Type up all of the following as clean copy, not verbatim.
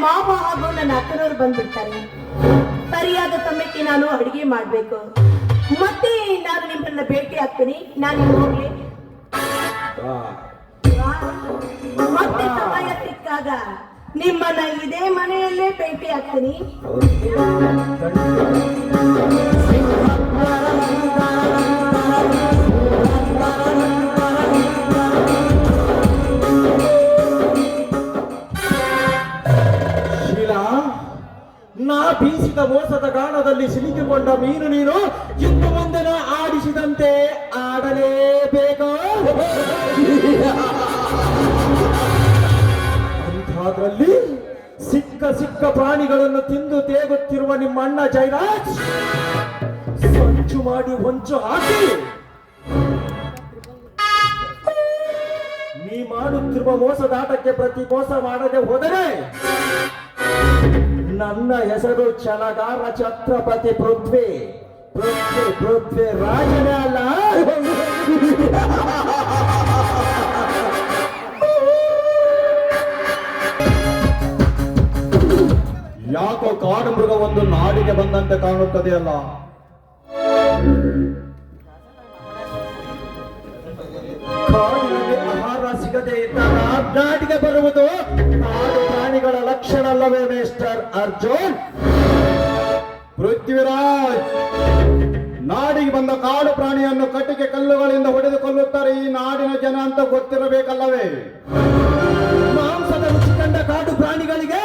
ಮಾವ ಹಾಗೂ ನನ್ನ ಅಕ್ಕನವರು ಬಂದ್ಬಿಡ್ತಾರೆ. ಸರಿಯಾದ ಸಮಯಕ್ಕೆ ನಾನು ಅಡಿಗೆ ಮಾಡ್ಬೇಕು. ಮತ್ತೆ ನಾನು ನಿಮ್ಮನ್ನ ಭೇಟಿ ಆಗ್ತೀನಿ. ನಾನು ಹೋಗ್ಲಿ. ಮತ್ತೆ ಸಮಯ ಸಿಕ್ಕಾಗ ನಿಮ್ಮನ್ನ ಇದೇ ಮನೆಯಲ್ಲೇ ಭೇಟಿ ಆಗ್ತೀನಿ. ನಾ ಬೀಸಿದ ಮೋಸದ ಗಾಣದಲ್ಲಿ ಸಿಲುಕಿಕೊಂಡ ಮೀನು ನೀನು ಇನ್ನು ಮುಂದೆ ಆಡಿಸಿದಂತೆ ಆಡಲೇಬೇಕು. ಅಂಥದ್ರಲ್ಲಿ ಸಿಕ್ಕ ಪ್ರಾಣಿಗಳನ್ನು ತಿಂದು ತೇಗುತ್ತಿರುವ ನಿಮ್ಮ ಅಣ್ಣ ಜಯರಾಜ್ ಸಂಚು ಮಾಡಿ ಹೊಂಚು ಹಾಕಿ ನೀ ಮಾಡುತ್ತಿರುವ ಮೋಸದಾಟಕ್ಕೆ ಪ್ರತಿ ಮೋಸ ಮಾಡದೆ ಹೋದರೆ ನನ್ನ ಹೆಸರು ಛಲಗಾರ ಛತ್ರಪತಿ ಪೃಥ್ವಿ ರಾಜನೇ ಅಲ್ಲ. ಯಾಕೋ ಕಾಡು ಮೃಗ ಒಂದು ನಾಡಿಗೆ ಬಂದಂತೆ ಕಾಣುತ್ತದೆ ಅಲ್ಲ? ಕಾಡಿನಲ್ಲಿ ಆಹಾರ ಸಿಗದೆ ಇದ್ದಾಗ ನಾಡಿಗೆ ಬರುವುದು ಕಾಡು ಪ್ರಾಣಿಗಳ ಲಕ್ಷಣ ಅಲ್ಲವೇ ಮಿಸ್ಟರ್ ಅರ್ಜುನ್? ಪೃಥ್ವಿರಾಜ್, ನಾಡಿಗೆ ಬಂದ ಕಾಡು ಪ್ರಾಣಿಯನ್ನು ಕಟ್ಟಿಗೆ ಕಲ್ಲುಗಳಿಂದ ಹೊಡೆದು ಕೊಲ್ಲುತ್ತಾರೆ ಈ ನಾಡಿನ ಜನ ಅಂತ ಗೊತ್ತಿರಬೇಕಲ್ಲವೇ? ಮಾಂಸದ ರುಚಿ ಕಂಡ ಕಾಡು ಪ್ರಾಣಿಗಳಿಗೆ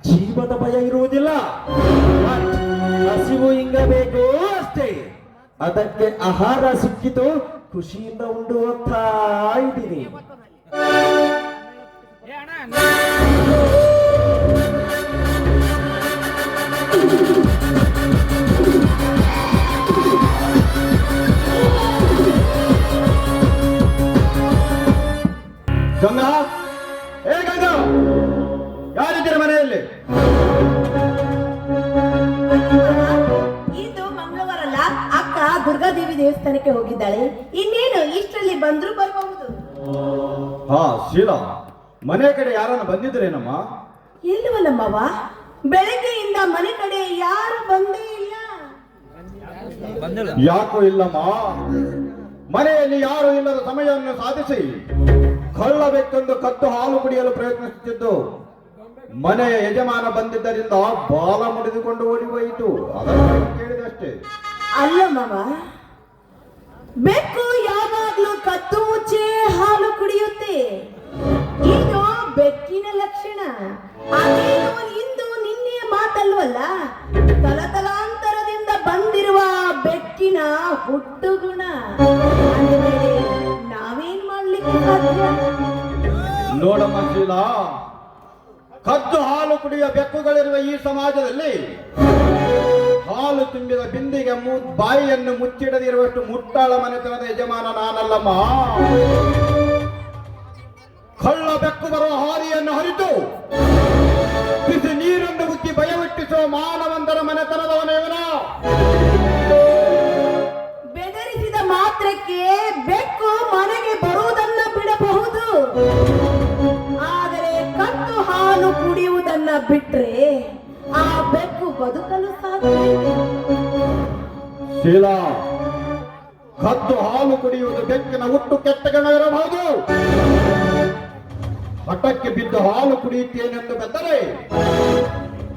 ಜೀವದ ಭಯ ಇರುವುದಿಲ್ಲ, ಹಸಿವು ಹಿಂಗಬೇಕು ಅಷ್ಟೇ. ಅದಕ್ಕೆ ಆಹಾರ ಸಿಕ್ಕಿತು, ಖುಷಿಯಿಂದ ಉಂಡು ಹೋಗ್ತಾ ಇದ್ದೀನಿ. ಗಂಗಾ, ಏ ಗಂಗಾ, ಯಾರಿದ್ದೀರ ಮನೆಯಲ್ಲಿ? ಇದು ಮಂಗಳವಾರ ಅಲ್ಲ, ಅಕ್ಕ ದುರ್ಗಾದೇವಿ ದೇವಸ್ಥಾನಕ್ಕೆ ಹೋಗಿದ್ದಾಳೆ. ಇನ್ನೇನು ಇಷ್ಟರಲ್ಲಿ ಬಂದ್ರು ಬರಬಹುದು. ಹಾ ಶೀಲಾ, ಮನೆ ಕಡೆ ಯಾರನ್ನ ಬಂದಿದ್ರೇನಮ್ಮ? ಇಲ್ಲವಲ್ಲಮ್ಮವ, ಬೆಳಗ್ಗೆಯಿಂದ ಮನೆ ಕಡೆ ಯಾರು ಬಂದೇ ಇಲ್ಲ. ಯಾಕೋ ಇಲ್ಲಮ್ಮ? ಮನೆಯಲ್ಲಿ ಯಾರು ಇಲ್ಲದ ಸಮಯವನ್ನು ಸಾಧಿಸಿ ಕಳ್ಳಬೇಕೆಂದು ಕದ್ದು ಹಾಲು ಕುಡಿಯಲು ಪ್ರಯತ್ನಿಸುತ್ತಿದ್ದು ಮನೆಯ ಯಜಮಾನ ಬಂದಿದ್ದರಿಂದ ಬಾಲ ಮುಡಿದುಕೊಂಡು ಓಡಿ ಹೋಯಿತು. ಅದನ್ನು ಕೇಳಿದಷ್ಟೇ. ಅಲ್ಲ ಮಾವ, ಬೆಕ್ಕು ಯಾವಾಗ್ಲೂ ಕದ್ದು ಮುಚ್ಚೆ ಹಾಲು ಕುಡಿಯುತ್ತೆ. ಇದು ಬೆಕ್ಕಿನ ಲಕ್ಷಣ. ಅದೇನೋ ಇಂದು ನಿನ್ನೆಯ ಮಾತಲ್ವಲ್ಲ, ತಲತಲಾಂತರದಿಂದ ಬಂದಿರುವ ಬೆಕ್ಕಿನ ಹುಟ್ಟುಗುಣ. ನಾವೇನ್ ಮಾಡ್ಲಿಕ್ಕೆ ಸಾಧ್ಯ? ನೋಡಮ್ಮ ಶೀಲಾ, ಕದ್ದು ಹಾಲು ಕುಡಿಯುವ ಬೆಕ್ಕುಗಳಿರುವ ಈ ಸಮಾಜದಲ್ಲಿ ಹಾಲು ತುಂಬಿದ ಬಿಂದಿಗೆ ಬಾಯಿಯನ್ನು ಮುಚ್ಚಿಡದಿರುವಷ್ಟು ಮುಟ್ಟಾಳ ಮನೆತನದ ಯಜಮಾನ ನಾನಲ್ಲಮ್ಮ. ಕಳ್ಳ ಬೆಕ್ಕು ಬರುವ ಹಾದಿಯನ್ನು ಹರಿತು ಬಿಸಿ ನೀರನ್ನು ಮುಚ್ಚಿ ಭಯವಿಟ್ಟಿಸುವ ಮಾನವಂತರ ಮನೆತನದವನೇವನ. ಬೆದರಿಸಿದ ಮಾತ್ರಕ್ಕೆ ಬೆಕ್ಕು ಮನೆಗೆ ಬರುವುದನ್ನ ಬಿಡಬಹುದು, ಆದರೆ ಕದ್ದು ಹಾಲು ಕುಡಿಯುವುದನ್ನ ಬಿಟ್ರೆ ಆ ಬೆಕ್ಕು ಬದುಕಲು ಸಾಧ್ಯ. ಶೀಲಾ, ಕದ್ದು ಹಾಲು ಕುಡಿಯುವುದು ಬೆಕ್ಕಿನ ಹುಟ್ಟು ಕೆಟ್ಟಗಣವಿರಬಹುದು. ಹಠಕ್ಕೆ ಬಿದ್ದು ಹಾಲು ಕುಡಿಯುತ್ತೇನೆಂದು ಬೆದ್ದರೆ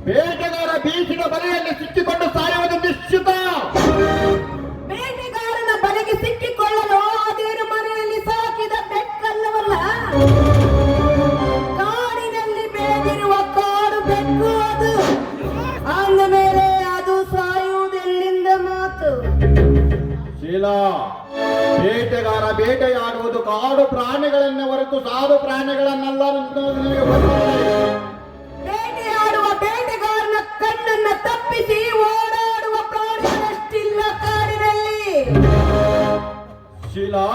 ಬೇಟೆಗಾರ ಬೀಸಿದ ಬಲೆಯಲ್ಲಿ ಸಿಕ್ಕಿಕೊಂಡು ಸಾಯುವುದು ನಿಶ್ಚಿತ. ಬೇಟೆಗಾರನ ಬಲೆಗೆ ಸಿಕ್ಕಿಕೊಳ್ಳಲು ಅದೇನು ಮನೆಯಲ್ಲಿ ಸಾಕಿದ ಬೆಕ್ಕಲ್ಲವಲ್ಲ, ಕಾಡಿನಲ್ಲಿ ಬೆಳೆದಿರುವ ಕಾಡು ಬೆಕ್ಕು ಅದು. ಅಂದ ಮೇಲೆ ಅದು ಸಾಯುವುದೆಲ್ಲಿಂದ ಮಾತು? ಶೀಲಾ, ಬೇಟೆಗಾರ ಬೇಟೆಯಾಡುವುದು ಕಾಡು ಪ್ರಾಣಿಗಳನ್ನೇ ಹೊರತು ಸಾಧು ಪ್ರಾಣಿಗಳನ್ನೆಲ್ಲ. ಬೇಟೆಯಾಡುವ ಬೇಟೆಗಾರನ ಕಣ್ಣನ್ನ ತಪ್ಪಿಸಿ ಓಡಾಡುವ ಪ್ರಾಣಿಗಳಷ್ಟಿಲ್ಲ ಕಾಡಿನಲ್ಲಿ. ಶೀಲಾ,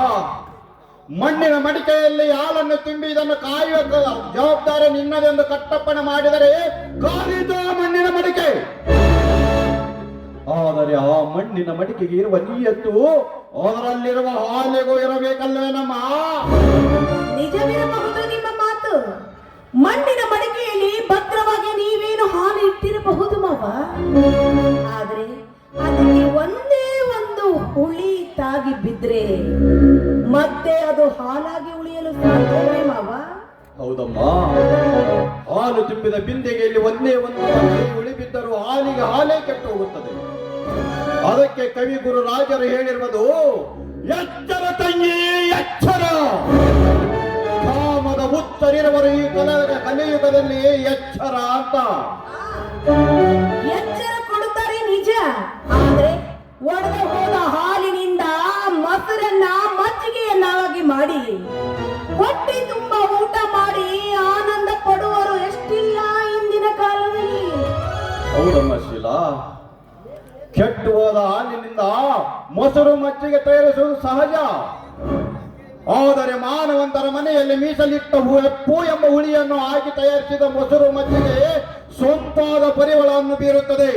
ಮಣ್ಣಿನ ಮಡಿಕೆಯಲ್ಲಿ ಹಾಲನ್ನು ತುಂಬಿ ಇದನ್ನು ಕಾಯುವ ಜವಾಬ್ದಾರಿ ನಿನ್ನದೆಂದು ಕಟ್ಟಪ್ಪಣೆ ಮಾಡಿದರೆ ಕಾದಿತು ಮಣ್ಣಿನ ಮಡಿಕೆ. ಆದರೆ ಆ ಮಣ್ಣಿನ ಮಡಿಕೆಗೆ ಇರುವ ನೀಯತ್ತು ಅದರಲ್ಲಿರುವ ಹಾಲಿಗೂ ಇರಬೇಕಲ್ವೇನಮ್ಮ? ನಿಜವಿರಬಹುದು ನಿಮ್ಮ ಮಾತು. ಮಣ್ಣಿನ ಮಡಿಕೆಯಲ್ಲಿ ಭದ್ರವಾಗಿ ನೀವು ಆದ್ರೆ ಅದಕ್ಕೆ ಒಂದೇ ಒಂದು ಹುಳಿ ತಾಗಿ ಬಿದ್ರೆ ಮತ್ತೆ ಅದು ಹಾಲಾಗಿ ಉಳಿಯಲು ಸಾಧ್ಯವೇ ಮಾವ? ಹೌದಮ್ಮ, ಹಾಲು ತುಂಬಿದ ಬಿಂದೆಗೆಯಲ್ಲಿ ಒಂದೇ ಒಂದು ಉಳಿ ಬಿದ್ದರೂ ಹಾಲಿಗೆ ಹಾಲೇ ಕೆಟ್ಟು ಹೋಗುತ್ತದೆ. ಅದಕ್ಕೆ ಕವಿ ಗುರು ರಾಜರು ಹೇಳಿರುವುದು, ಎಚ್ಚರ ತಂಗಿ ಎಚ್ಚರ. ಕಾಮದ ಹುತ್ತರಿರುವರು ಈ ಕಲಿಯುಗದಲ್ಲಿ ಎಚ್ಚರ ಅಂತ. ಎಚ್ಚರ ಕೊಡುತ್ತಾರೆ ನಿಜ, ಆದ್ರೆ ಒಡೆದು ಹೋದ ಹಾಲಿನಿಂದ ಮೊಸರನ್ನ ಮಜ್ಜಿಗೆಯನ್ನಾಗಿ ಮಾಡಿ ಹೊಟ್ಟೆ ತುಂಬಾ ಊಟ ಮಾಡಿ ಆನಂದ ಪಡುವರು ಎಷ್ಟಿಲ್ಲ ಇಂದಿನ ಕಾಲದಲ್ಲಿ. ಹೌದಮ್ಮ ಶೀಲಾ, ಕೆಟ್ಟು ಹೋದ ಹಾಲಿನಿಂದ ಮೊಸರು ಮಜ್ಜಿಗೆ ತಯಾರಿಸುವುದು ಸಹಜ. ಆದರೆ ಮಾನವಂತರ ಮನೆಯಲ್ಲಿ ಮೀಸಲಿಟ್ಟ ಎಪ್ಪು ಎಂಬ ಹುಳಿಯನ್ನು ಹಾಕಿ ತಯಾರಿಸಿದ ಮೊಸರು ಮಜ್ಜಿಗೆ ಸೊಂಪಾದ ಪರಿಮಳವನ್ನು ಬೀರುತ್ತದೆ.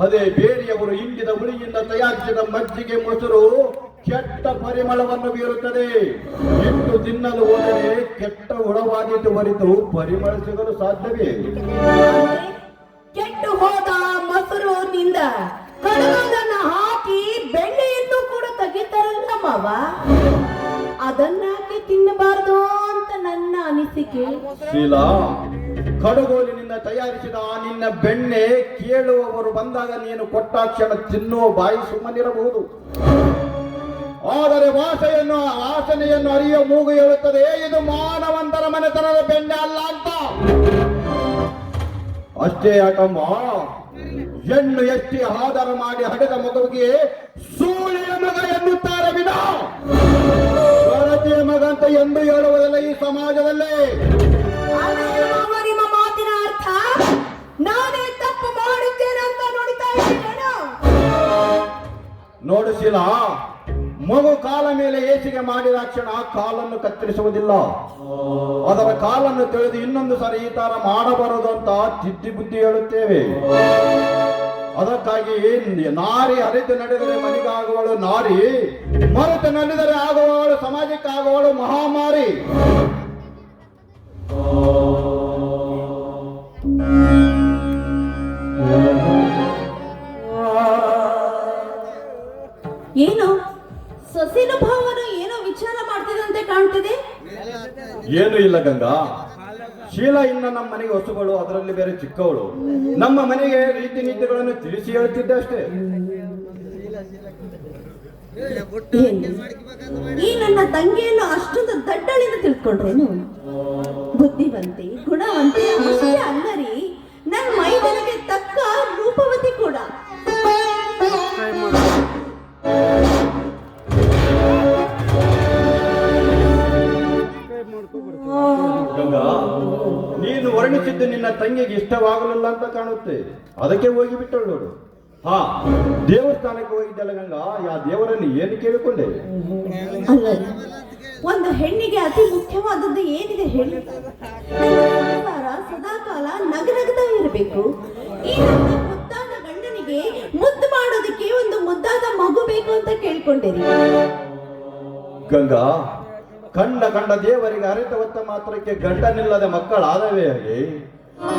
ಅದೇ ಬೇರೆಯವರು ಹಿಂಡಿದ ಹುಳಿಯಿಂದ ತಯಾರಿಸಿದ ಮಜ್ಜಿಗೆ ಮೊಸರು ಕೆಟ್ಟ ಪರಿಮಳವನ್ನು ಬೀರುತ್ತದೆ. ಇಟ್ಟು ತಿನ್ನಲು ಹೋದರೆ ಕೆಟ್ಟ ಹುಳವಾದೀತು ಹೊರತು ಪರಿಮಳ ಸಿಗಲು ಸಾಧ್ಯವೇ? ಕೆಟ್ಟು ಹೋದ ಮೊಸರುನಿಂದ ಕಡಲನ್ನ ಹಾಕಿ ಬೆಣ್ಣೆಯನ್ನು ಕೂಡ ತೆಗಿತಾರಲ್ಲ ಮಾವ, ಅದನ್ನಾಕೆ ತಿನ್ನಬಾರದು ಅಂತ ನನ್ನ ಅನಿಸಿಕೆ. ಶೀಲಾ, ಕಡುಗೋಲಿನಿಂದ ತಯಾರಿಸಿದ ಆ ನಿನ್ನ ಬೆಣ್ಣೆ ಕೇಳುವವರು ಬಂದಾಗ ನೀನು ಕೊಟ್ಟಾಕ್ಷಣ ತಿನ್ನುವ ಬಾಯಿ ಸುಮ್ಮನಿರಬಹುದು. ಆದರೆ ವಾಸನೆಯನ್ನು ಅರಿಯುವ ಮೂಗು ಹೇಳುತ್ತದೆ, ಇದು ಮಾನವಂತರ ಮನೆತನದ ಬೆಣ್ಣೆ ಅಲ್ಲ ಅಂತ. ಅಷ್ಟೇ ಯಾಕಮ್ಮ, ಹೆಣ್ಣು ಎಷ್ಟಿ ಆಧಾರ ಮಾಡಿ ಹಡೆದ ಮಗುವಿಗೆ ಸೂಳೆಯ ಮಗ ಎನ್ನುತ್ತಾರೆ ವಿನ ಭಾರತೀಯ ಮಗ ಅಂತ ಎಂದು ಹೇಳುವುದಿಲ್ಲ ಈ ಸಮಾಜದಲ್ಲಿ. ನಿಮ್ಮ ಮಾತಿನ ಅರ್ಥ ನಾನೇ ತಪ್ಪು ಮಾಡಿದ್ದೇನೆ ಅಂತ ನೋಡ್ತಾ ಇದ್ದೇನೆ. ನೋಡು ಶೀಲಾ, ಮಗು ಕಾಲ ಮೇಲೆ ಏಸಿಗೆ ಮಾಡಿದ ಕ್ಷಣ ಕಾಲನ್ನು ಕತ್ತರಿಸುವುದಿಲ್ಲ. ಅದರ ಕಾಲನ್ನು ತಿಳಿದು ಇನ್ನೊಂದು ಸಾರಿ ಈ ತರ ಮಾಡಬಾರದು ಅಂತ ತಿದ್ದಿ ಬುದ್ಧಿ ಹೇಳುತ್ತೇವೆ. ಅದಕ್ಕಾಗಿ ನಾರಿ ಹರಿದು ನಡೆದರೆ ಮನೆಗಾಗುವಳು ನಾರಿ, ಮರೆತು ನಡೆದರೆ ಆಗುವವಳು ಸಮಾಜಕ್ಕಾಗುವಳು ಮಹಾಮಾರಿ. ಏನು ಸೊಸಿನ ಭಾವನ ಏನೋ ವಿಚಾರ ಮಾಡ್ತಿದಂತೆ ಕಾಣ್ತಿದೆ. ಏನು ಇಲ್ಲ ಗಂಗಾ, ಶೀಲಾ ಇನ್ನ ನಮ್ಮ ಮನೆಗೆ ಹೊಸಗಳು, ಅದರಲ್ಲಿ ಬೇರೆ ಚಿಕ್ಕವಳು. ನಮ್ಮ ಮನೆಗೆ ರೀತಿ ನೀತಿಗಳನ್ನು ತಿಳಿಸಿ ಹೇಳ್ತಿದ್ದೆ ಅಷ್ಟೇ. ಈ ನನ್ನ ತಂಗಿಯನ್ನು ಅಷ್ಟೊಂದು ದಡ್ಡಳಿಂದ ತಿಳ್ಕೊಂಡ್ರೇನು? ಬುದ್ಧಿವಂತೆ, ಗುಣವಂತೆ ಅಷ್ಟೇ ಅಲ್ಲರಿ, ನನ್ನ ಮೈದನಿಗೆ ತಕ್ಕ ರೂಪವತಿ ಕೂಡ. ಗಂಗಾ, ನೀನು ವರ್ಣಿಸಿದ್ದು ನಿನ್ನ ತಂಗಿಗೆ ಇಷ್ಟವಾಗಲಿಲ್ಲ ಅಂತ ಕಾಣುತ್ತೆ. ಅದಕ್ಕೆ ಹೋಗಿ ಬಿಟ್ಟಳು ನೋಡು. ಹಾ, ದೇವಸ್ಥಾನಕ್ಕೆ ಹೋಗಿದ್ದಲ್ಲ ಗಂಗಾ, ಯಾ ದೇವರನ್ನು ಏನು ಕೇಳಿಕೊಂಡೆ? ಅಲ್ಲ, ಒಂದು ಹೆಣ್ಣಿಗೆ ಅತಿ ಮುಖ್ಯವಾದದ್ದು ಏನಿದೆ ಹೇಳಿ? ಸದಾಕಾಲ ನಗನಗತಾ ಇರಬೇಕು. ಈ ಮುದ್ದಾದ ಗಂಡನಿಗೆ ಮುದ್ದು ಮಾಡೋದಕ್ಕೆ ಒಂದು ಮುದ್ದಾದ ಮಗು ಬೇಕು ಅಂತ ಕೇಳ್ಕೊಂಡಿರಿ. ಗಂಗಾ, ಕಂಡ ದೇವರಿಗೆ ಅರಿತ ಹೊತ್ತ ಮಾತ್ರಕ್ಕೆ ಗಂಡನಿಲ್ಲದೆ ಮಕ್ಕಳಾದವೇ ಹಾಗೆ.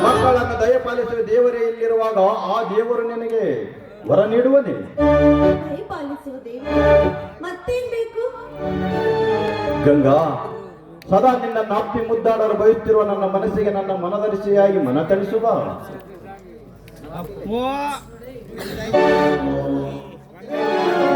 ಮಕ್ಕಳನ್ನು ದಯಪಾಲಿಸುವ ದೇವರೇ ಇಲ್ಲಿರುವಾಗ ಆ ದೇವರು ನಿನಗೆ ವರ ನೀಡುವನೇ. ದಯಪಾಲಿಸುವ ದೇವರು ಮತ್ತೇನ್ ಬೇಕು? ಗಂಗಾ, ಸದಾ ನಿನ್ನ ನಾಪಿ ಮುದ್ದಾಡಲು ಬಯಸುತ್ತಿರುವ ನನ್ನ ಮನಸ್ಸಿಗೆ ನನ್ನ ಮನದರ್ಶಿಯಾಗಿ ಮನ ತಣಿಸುವ.